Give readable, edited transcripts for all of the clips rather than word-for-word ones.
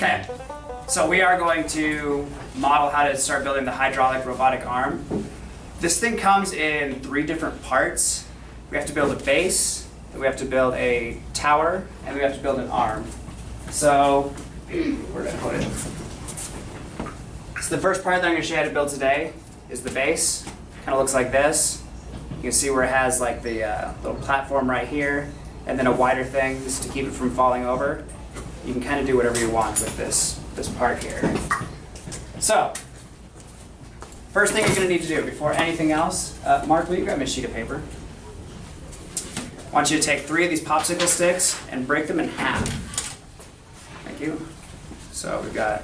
Okay, so we are going to model how to start building the hydraulic robotic arm. This thing comes in 3 different parts. We have to build a base, we have to build a tower, and we have to build an arm. So, where did I put it? So the first part that I'm going to show you how to build today is the base. Kind of looks like this. You can see where it has like the little platform right here, and then a wider thing just to keep it from falling over. You can kind of do whatever you want with this part here. So, first thing you're going to need to do before anything else, Mark, will you grab me a sheet of paper? I want you to take 3 of these popsicle sticks and break them in half. Thank you. So we've got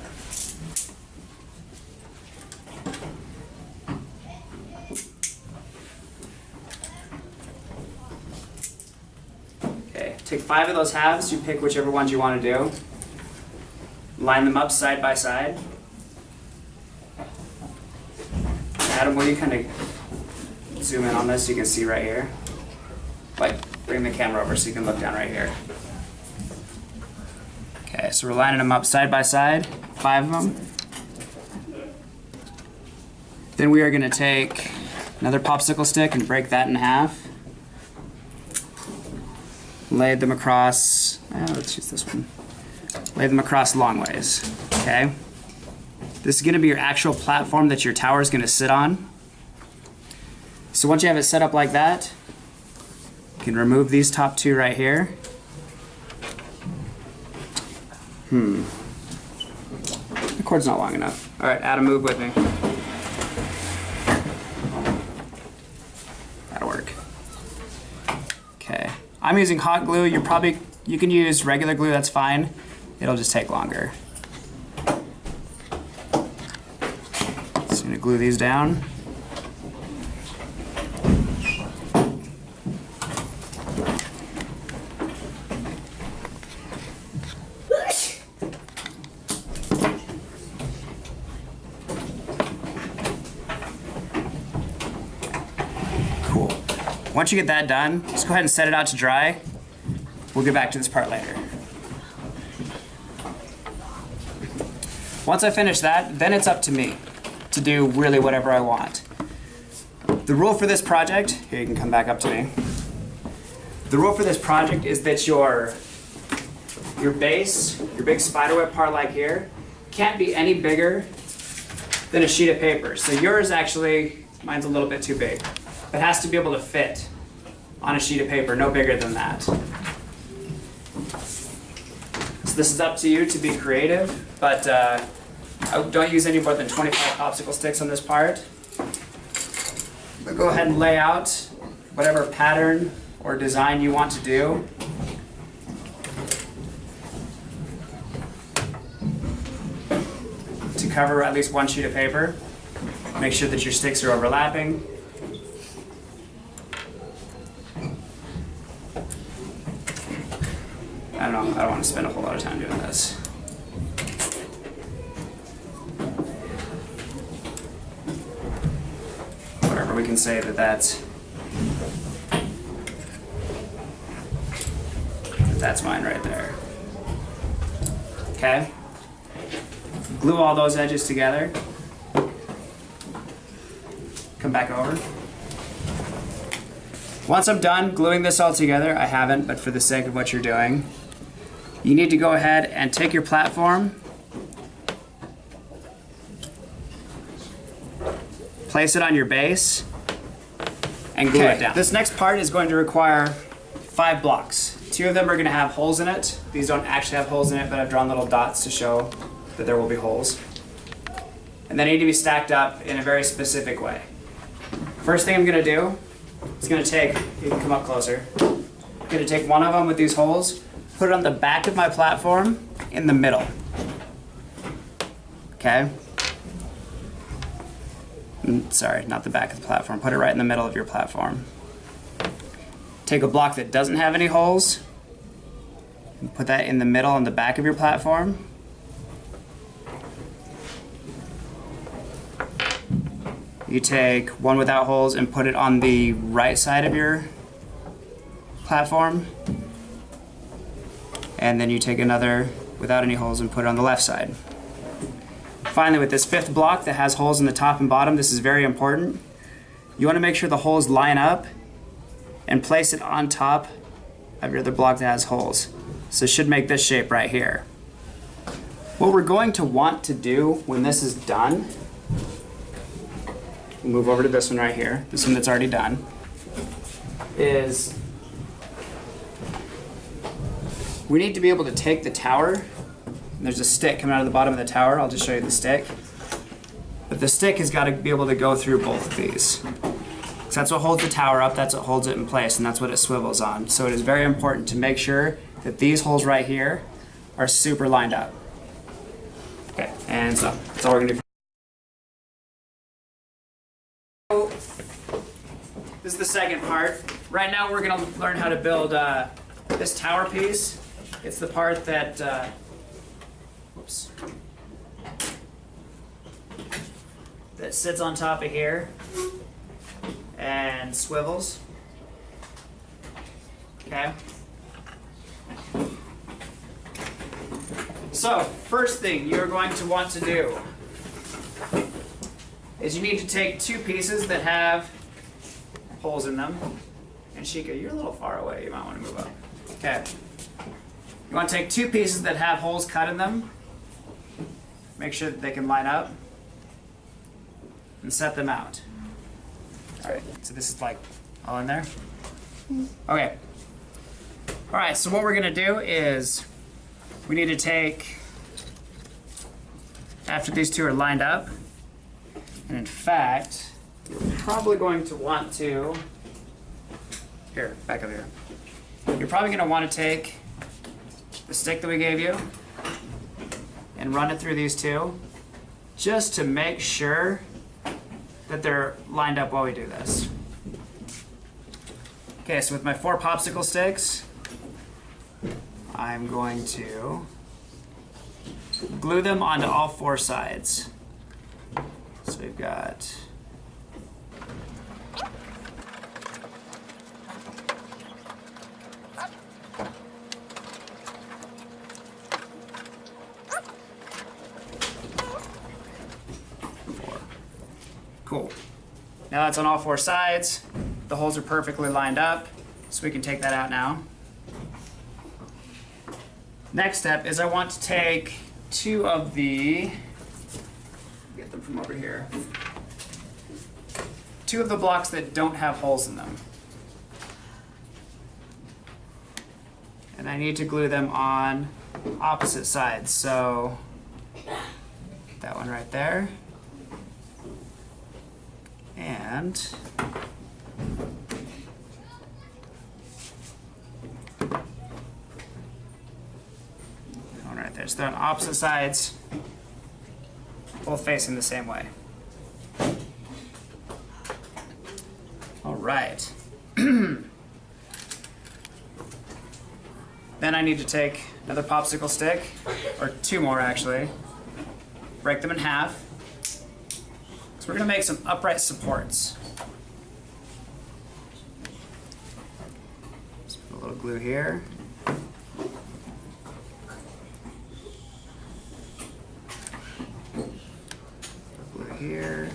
take 5 of those halves, you pick whichever ones you want to do. Line them up side by side. Adam, will you kind of zoom in on this so you can see right here? Like, bring the camera over so you can look down right here. Okay, so we're lining them up side by side, 5 of them. Then we are going to take another popsicle stick and break that in half. Lay them across, let's use this one. Lay them across long ways, okay? This is gonna be your actual platform that your tower is gonna sit on. So once you have it set up like that, you can remove these top 2 right here. The cord's not long enough. All right, Adam, move with me. That'll work. Okay. I'm using hot glue. You can use regular glue, that's fine. It'll just take longer. Just gonna glue these down. Cool. Once you get that done, just go ahead and set it out to dry. We'll get back to this part later. Once I finish that, then it's up to me to do really whatever I want. The rule for this project, here you can come back up to me. The rule for this project is that your base, your big spiderweb part like here, can't be any bigger than a sheet of paper. So yours actually, mine's a little bit too big. It has to be able to fit on a sheet of paper, no bigger than that. So this is up to you to be creative, but don't use any more than 25 popsicle sticks on this part. But go ahead and lay out whatever pattern or design you want to do. To cover at least 1 sheet of paper. Make sure that your sticks are overlapping. I don't want to spend a whole lot of time doing this. Whatever, we can say that that's mine right there. Okay? Glue all those edges together. Come back over. Once I'm done gluing this all together, I haven't, but for the sake of what you're doing, you need to go ahead and take your platform, place it on your base, and glue it down. This next part is going to require 5 blocks. 2 of them are going to have holes in it. These don't actually have holes in it, but I've drawn little dots to show that there will be holes. And they need to be stacked up in a very specific way. First thing I'm going to do is going to take, you can come up closer, I'm going to take one of them with these holes, put it on the back of my platform in the middle. Okay? Sorry, not the back of the platform. Put it right in the middle of your platform. Take a block that doesn't have any holes and put that in the middle on the back of your platform. You take one without holes and put it on the right side of your platform. And then you take another without any holes and put it on the left side. Finally, with this fifth block that has holes in the top and bottom, this is very important. You want to make sure the holes line up and place it on top of your other block that has holes. So it should make this shape right here. What we're going to want to do when this is done, we'll move over to this one right here, this one that's already done, is we need to be able to take the tower, and there's a stick coming out of the bottom of the tower, I'll just show you the stick. But the stick has got to be able to go through both of these. So that's what holds the tower up, that's what holds it in place, and that's what it swivels on. So it is very important to make sure that these holes right here are super lined up. Okay, and so that's all we're gonna do. This is the second part. Right now we're gonna learn how to build this tower piece. It's the part that, that sits on top of here and swivels. Okay. So, first thing you're going to want to do is you need to take two pieces that have holes in them. And Shika, you're a little far away. You might want to move up. Okay. You want to take two pieces that have holes cut in them. Make sure that they can line up. And set them out. Alright, so this is like all in there? Okay. Alright, so what we're going to do is we need to take, after these two are lined up, and in fact, you're probably going to want to, here, back up here. You're probably going to want to take the stick that we gave you and run it through these two, just to make sure that they're lined up while we do this. Okay, so with my 4 popsicle sticks, I'm going to glue them onto all 4 sides. So we've got cool. Now that's on all 4 sides. The holes are perfectly lined up, so we can take that out now. Next step is I want to take 2 of the, get them from over here, 2 of the blocks that don't have holes in them. And I need to glue them on opposite sides. So that one right there. And one right there. So they're on opposite sides, both facing the same way. All right. Then I need to take another popsicle stick, or 2 more actually, break them in half. So we're going to make some upright supports. Just put a little glue here. Glue here.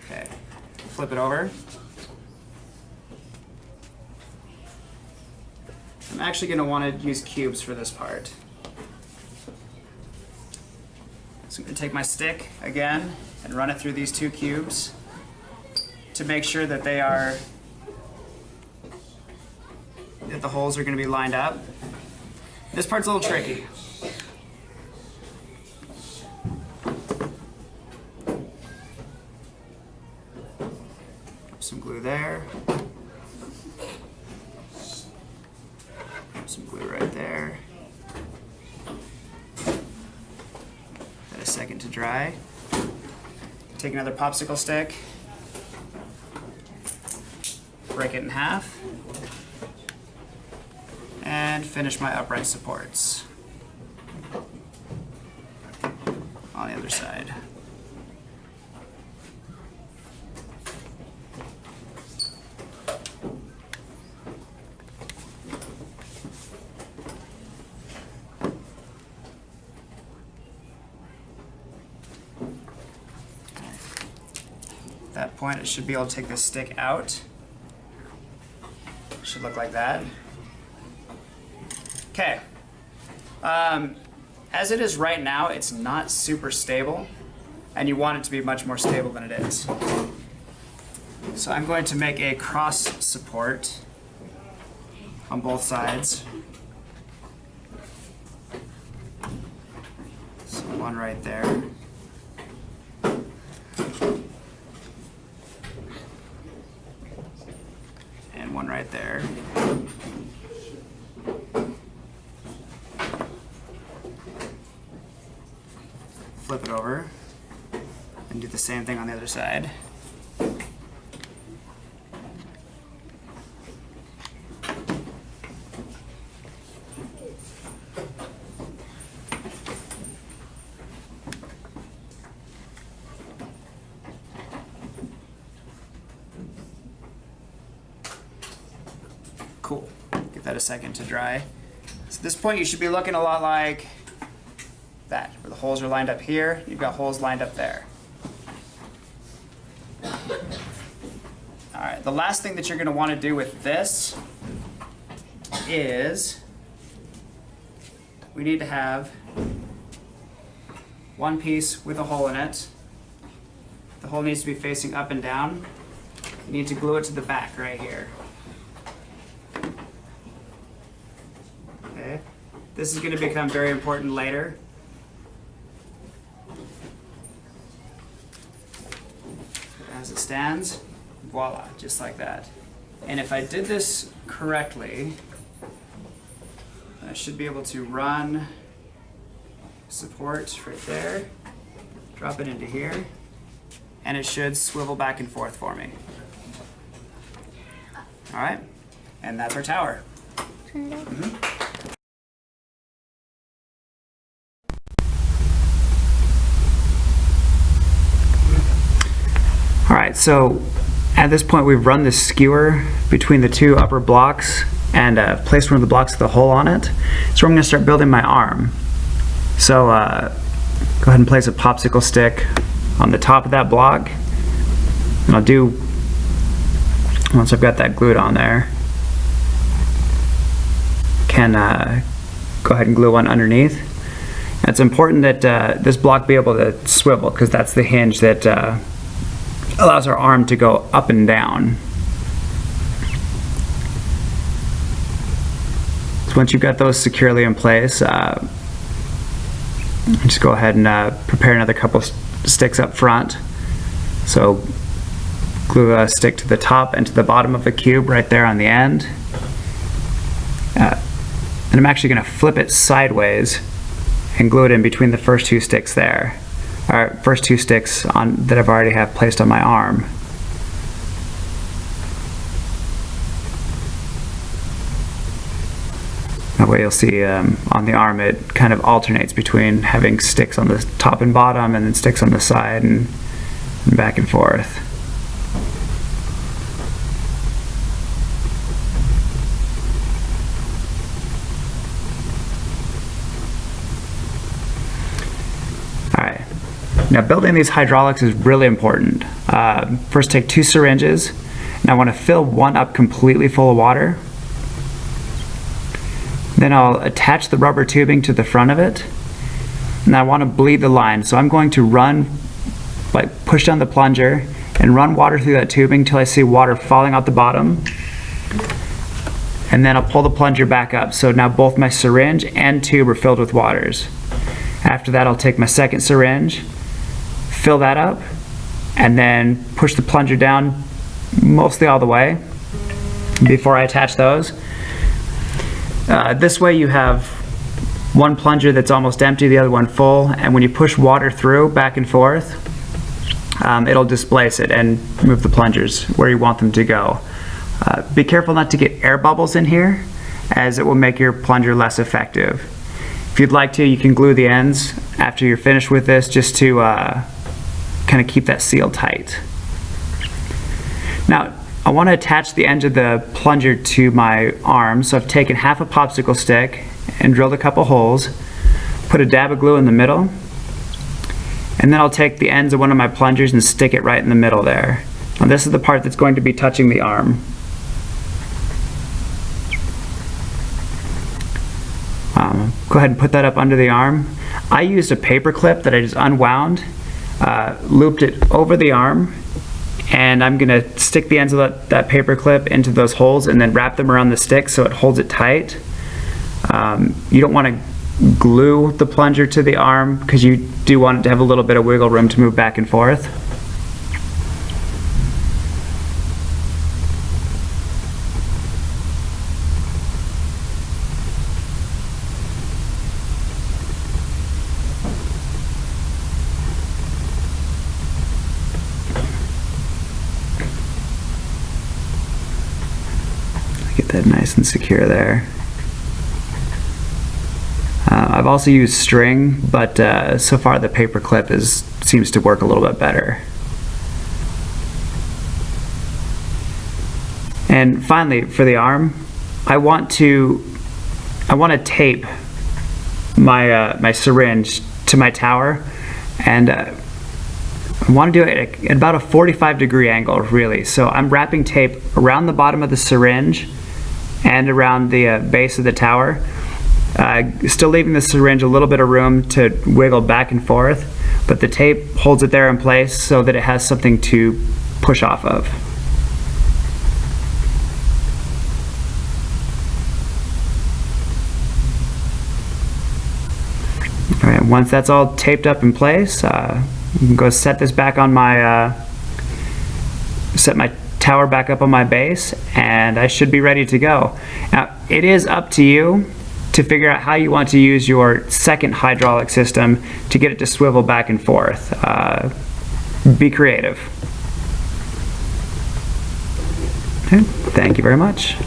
Okay, flip it over. I'm actually going to want to use cubes for this part. So I'm going to take my stick again and run it through these 2 cubes to make sure that they are, that the holes are going to be lined up. This part's a little tricky. Some glue there. Some glue right there. Let a second to dry. Take another popsicle stick, break it in half, and finish my upright supports on the other side. point, I should be able to take this stick out. Should look like that. Okay. As it is right now, it's not super stable, and you want it to be much more stable than it is. So I'm going to make a cross support on both sides. So one right there. And one right there. Flip it over and do the same thing on the other side. Cool. Give that a second to dry. So at this point you should be looking a lot like that, where the holes are lined up here, you've got holes lined up there. Alright, the last thing that you're going to want to do with this is we need to have one piece with a hole in it. The hole needs to be facing up and down. You need to glue it to the back right here. Okay. This is going to become very important later. As it stands, voila, just like that. And if I did this correctly, I should be able to run support right there, drop it into here, and it should swivel back and forth for me. All right, and that's our tower. Alright, so at this point we've run this skewer between the two upper blocks and placed one of the blocks with a hole on it. So I'm going to start building my arm. So go ahead and place a popsicle stick on the top of that block. And I'll do, once I've got that glued on there, can go ahead and glue one underneath. And it's important that this block be able to swivel, because that's the hinge that allows our arm to go up and down. So once you've got those securely in place, just go ahead and prepare another couple sticks up front. So glue a stick to the top and to the bottom of the cube right there on the end. And I'm actually going to flip it sideways and glue it in between the first two sticks there. Our first two sticks that I've already have placed on my arm. That way you'll see on the arm it kind of alternates between having sticks on the top and bottom and then sticks on the side and back and forth. Now building these hydraulics is really important. First take 2 syringes, and I want to fill one up completely full of water. Then I'll attach the rubber tubing to the front of it, and I want to bleed the line. So I'm going to push down the plunger and run water through that tubing until I see water falling out the bottom. And then I'll pull the plunger back up. So now both my syringe and tube are filled with waters. After that I'll take my second syringe, fill that up, and then push the plunger down mostly all the way before I attach those. This way you have one plunger that's almost empty, the other one full, and when you push water through back and forth, it'll displace it and move the plungers where you want them to go. Be careful not to get air bubbles in here, as it will make your plunger less effective. If you'd like to, you can glue the ends after you're finished with this, just to kind of keep that seal tight. Now, I want to attach the end of the plunger to my arm, so I've taken half a popsicle stick and drilled a couple holes, put a dab of glue in the middle, and then I'll take the ends of one of my plungers and stick it right in the middle there. And this is the part that's going to be touching the arm. Go ahead and put that up under the arm. I used a paper clip that I just unwound, looped it over the arm, and I'm gonna stick the ends of that paper clip into those holes and then wrap them around the stick so it holds it tight. You don't want to glue the plunger to the arm because you do want it to have a little bit of wiggle room to move back and forth. Get that nice and secure there. I've also used string, but so far the paper clip seems to work a little bit better. And finally, for the arm, I want to tape my syringe to my tower, and I want to do it at about a 45-degree angle, really. So I'm wrapping tape around the bottom of the syringe and around the base of the tower, still leaving the syringe a little bit of room to wiggle back and forth, but the tape holds it there in place so that it has something to push off of. All right, once that's all taped up in place, you can go set this back on my, set my tower back up on my base, and I should be ready to go. Now, it is up to you to figure out how you want to use your second hydraulic system to get it to swivel back and forth. Be creative. Okay, thank you very much.